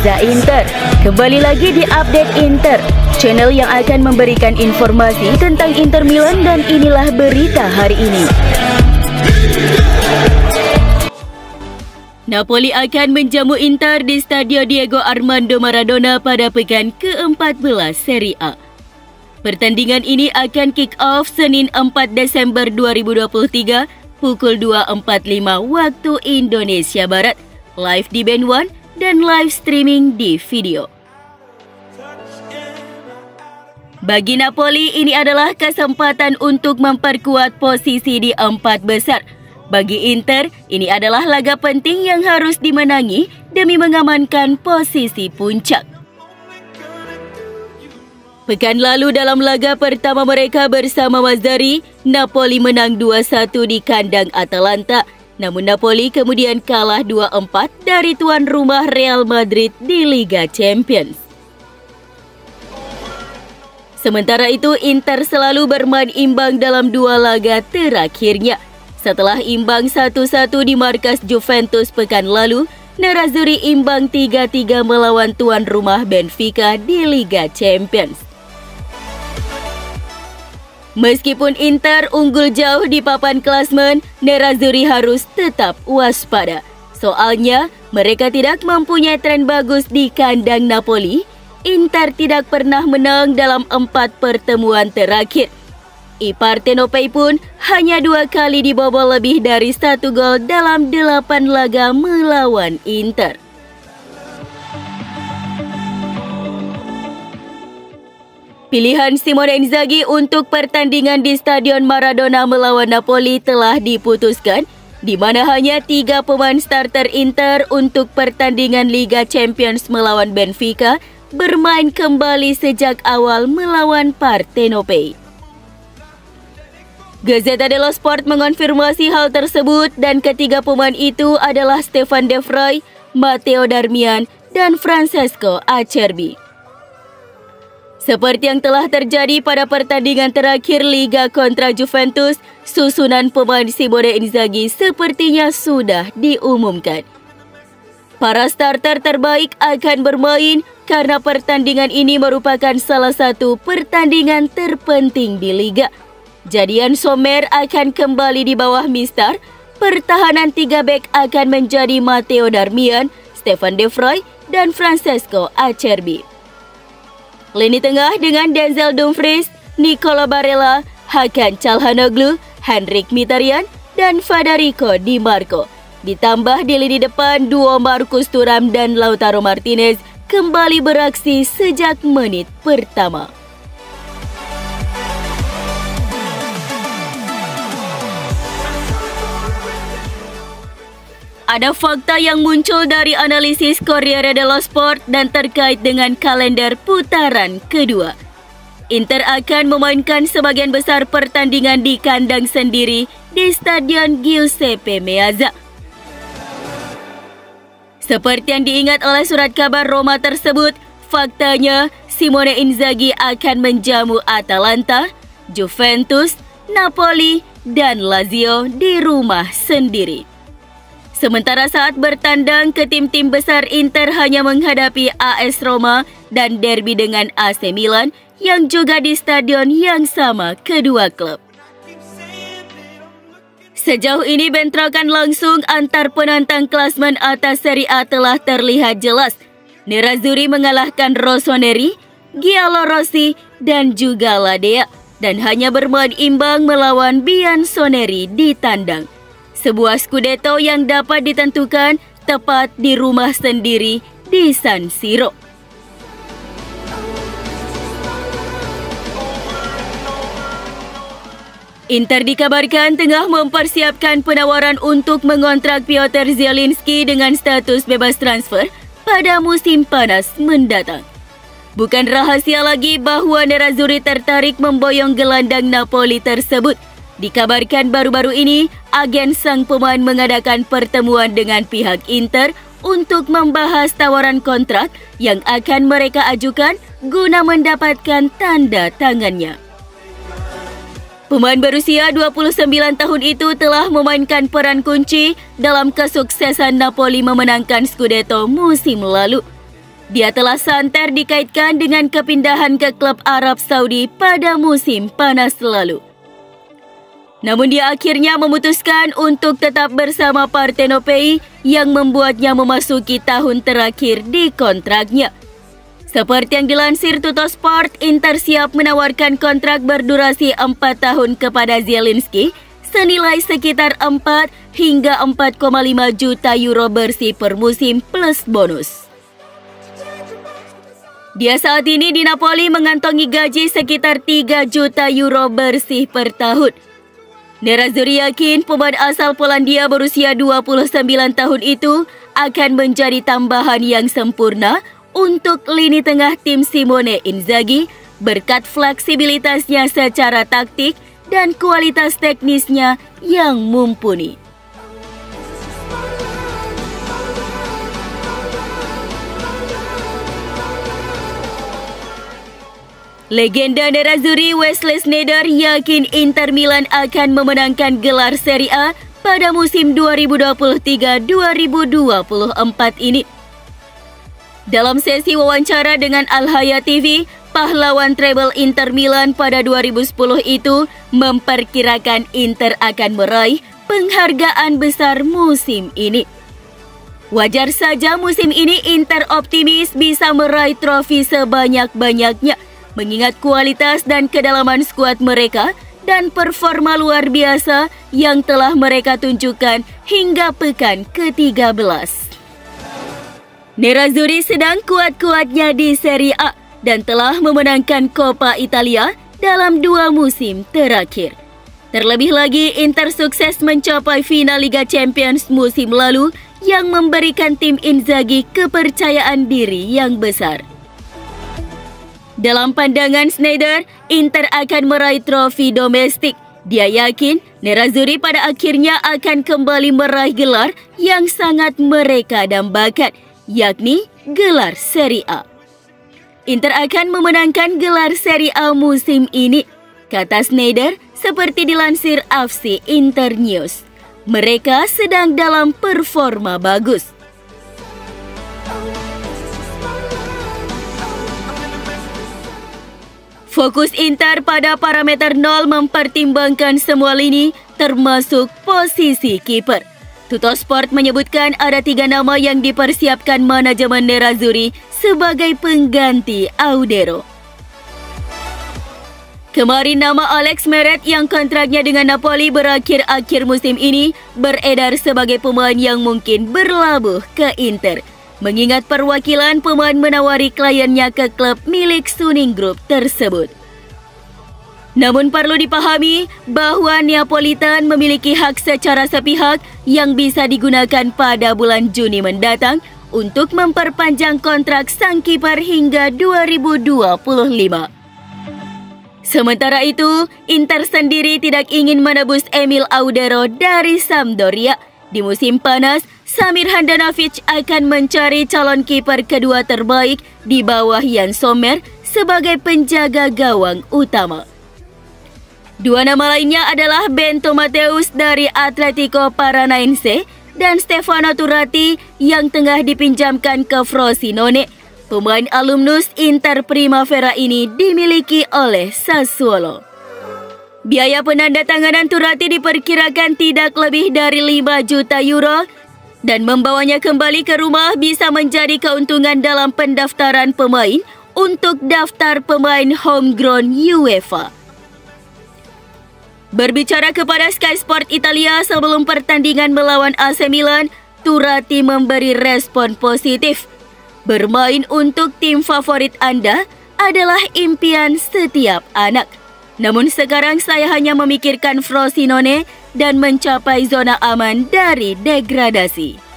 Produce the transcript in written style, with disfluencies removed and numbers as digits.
Forza Inter. Kembali lagi di Update Inter, channel yang akan memberikan informasi tentang Inter Milan, dan inilah berita hari ini. Napoli akan menjamu Inter di Stadio Diego Armando Maradona pada pekan ke-14 Serie A. Pertandingan ini akan kick-off Senin 4 Desember 2023 pukul 2.45 waktu Indonesia Barat, live di Band One dan live streaming di video. Bagi Napoli, ini adalah kesempatan untuk memperkuat posisi di 4 besar. Bagi Inter, ini adalah laga penting yang harus dimenangi demi mengamankan posisi puncak. Pekan lalu dalam laga pertama mereka bersama Mazzarri, Napoli menang 2-1 di kandang Atalanta. Namun Napoli kemudian kalah 2-4 dari tuan rumah Real Madrid di Liga Champions. Sementara itu, Inter selalu bermain imbang dalam 2 laga terakhirnya. Setelah imbang 1-1 di markas Juventus pekan lalu, Nerazzurri imbang 3-3 melawan tuan rumah Benfica di Liga Champions. Meskipun Inter unggul jauh di papan klasmen, Nerazzurri harus tetap waspada. Soalnya, mereka tidak mempunyai tren bagus di kandang Napoli. Inter tidak pernah menang dalam 4 pertemuan terakhir. I Partenopei pun hanya 2 kali dibobol lebih dari 1 gol dalam 8 laga melawan Inter. Pilihan Simone Inzaghi untuk pertandingan di Stadion Maradona melawan Napoli telah diputuskan, di mana hanya 3 pemain starter Inter untuk pertandingan Liga Champions melawan Benfica bermain kembali sejak awal melawan Partenopei. Gazzetta dello Sport mengonfirmasi hal tersebut, dan ketiga pemain itu adalah Stefan De Vrij, Matteo Darmian, dan Francesco Acerbi. Seperti yang telah terjadi pada pertandingan terakhir Liga kontra Juventus, susunan pemain Simone Inzaghi sepertinya sudah diumumkan. Para starter terbaik akan bermain karena pertandingan ini merupakan salah satu pertandingan terpenting di Liga. Jadian Sommer akan kembali di bawah Mistar, pertahanan 3 bek akan menjadi Matteo Darmian, Stefan De Vrij, dan Francesco Acerbi. Lini tengah dengan Denzel Dumfries, Nicola Barella, Hakan Çalhanoğlu, Henrikh Mkhitaryan, dan Federico Di Marco. Ditambah di lini depan, duo Marcus Thuram dan Lautaro Martinez kembali beraksi sejak menit pertama. Ada fakta yang muncul dari analisis Corriere dello Sport dan terkait dengan kalender putaran kedua. Inter akan memainkan sebagian besar pertandingan di kandang sendiri di Stadion Giuseppe Meazza. Seperti yang diingat oleh surat kabar Roma tersebut, faktanya Simone Inzaghi akan menjamu Atalanta, Juventus, Napoli, dan Lazio di rumah sendiri. Sementara saat bertandang ke tim-tim besar, Inter hanya menghadapi AS Roma dan derby dengan AC Milan yang juga di stadion yang sama kedua klub. Sejauh ini bentrokan langsung antar penantang klasmen atas Serie A telah terlihat jelas. Nerazzurri mengalahkan Rossoneri, Giallorossi, dan juga Ladea, dan hanya bermain imbang melawan Bianconeri di tandang. Sebuah Scudetto yang dapat ditentukan tepat di rumah sendiri di San Siro. Inter dikabarkan tengah mempersiapkan penawaran untuk mengontrak Piotr Zielinski dengan status bebas transfer pada musim panas mendatang. Bukan rahasia lagi bahwa Nerazzurri tertarik memboyong gelandang Napoli tersebut. Dikabarkan baru-baru ini, agen sang pemain mengadakan pertemuan dengan pihak Inter untuk membahas tawaran kontrak yang akan mereka ajukan guna mendapatkan tanda tangannya. Pemain berusia 29 tahun itu telah memainkan peran kunci dalam kesuksesan Napoli memenangkan Scudetto musim lalu. Dia telah santer dikaitkan dengan kepindahan ke klub Arab Saudi pada musim panas lalu. Namun dia akhirnya memutuskan untuk tetap bersama Partenopei yang membuatnya memasuki tahun terakhir di kontraknya. Seperti yang dilansir Tuttosport, Inter siap menawarkan kontrak berdurasi 4 tahun kepada Zielinski senilai sekitar 4 hingga 4,5 juta euro bersih per musim plus bonus. Dia saat ini di Napoli mengantongi gaji sekitar 3 juta euro bersih per tahun. Nerazzurri yakin pemain asal Polandia berusia 29 tahun itu akan menjadi tambahan yang sempurna untuk lini tengah tim Simone Inzaghi berkat fleksibilitasnya secara taktik dan kualitas teknisnya yang mumpuni. Legenda Nerazzurri Wesley Sneijder yakin Inter Milan akan memenangkan gelar Serie A pada musim 2023-2024 ini. Dalam sesi wawancara dengan Al Hayat TV, pahlawan treble Inter Milan pada 2010 itu memperkirakan Inter akan meraih penghargaan besar musim ini. Wajar saja musim ini Inter optimis bisa meraih trofi sebanyak-banyaknya, mengingat kualitas dan kedalaman skuad mereka dan performa luar biasa yang telah mereka tunjukkan hingga pekan ke-13. Nerazzurri sedang kuat-kuatnya di Serie A dan telah memenangkan Coppa Italia dalam 2 musim terakhir. Terlebih lagi, Inter sukses mencapai final Liga Champions musim lalu yang memberikan tim Inzaghi kepercayaan diri yang besar. Dalam pandangan Sneijder, Inter akan meraih trofi domestik. Dia yakin Nerazzurri pada akhirnya akan kembali meraih gelar yang sangat mereka dambakan, yakni gelar Serie A. Inter akan memenangkan gelar Serie A musim ini, kata Sneijder seperti dilansir FC Internews. Mereka sedang dalam performa bagus. Fokus Inter pada parameter 0 mempertimbangkan semua lini, termasuk posisi kiper. Tuttosport menyebutkan ada 3 nama yang dipersiapkan manajemen Nerazzurri sebagai pengganti Audero. Kemarin nama Alex Meret yang kontraknya dengan Napoli berakhir akhir musim ini beredar sebagai pemain yang mungkin berlabuh ke Inter, mengingat perwakilan pemain menawari kliennya ke klub milik Suning Group tersebut. Namun perlu dipahami bahwa Neapolitan memiliki hak secara sepihak yang bisa digunakan pada bulan Juni mendatang untuk memperpanjang kontrak sang kiper hingga 2025. Sementara itu, Inter sendiri tidak ingin menebus Emil Audero dari Sampdoria. Di musim panas, Samir Handanovic akan mencari calon kiper kedua terbaik di bawah Jan Sommer sebagai penjaga gawang utama. 2 nama lainnya adalah Bento Mateus dari Atletico Paranaense dan Stefano Turati yang tengah dipinjamkan ke Frosinone. Pemain alumnus Inter Primavera ini dimiliki oleh Sassuolo. Biaya penandatanganan Turati diperkirakan tidak lebih dari 5 juta euro dan membawanya kembali ke rumah bisa menjadi keuntungan dalam pendaftaran pemain untuk daftar pemain homegrown UEFA. Berbicara kepada Sky Sport Italia sebelum pertandingan melawan AC Milan, Turati memberi respon positif. Bermain untuk tim favorit Anda adalah impian setiap anak. Namun sekarang saya hanya memikirkan Frosinone dan mencapai zona aman dari degradasi.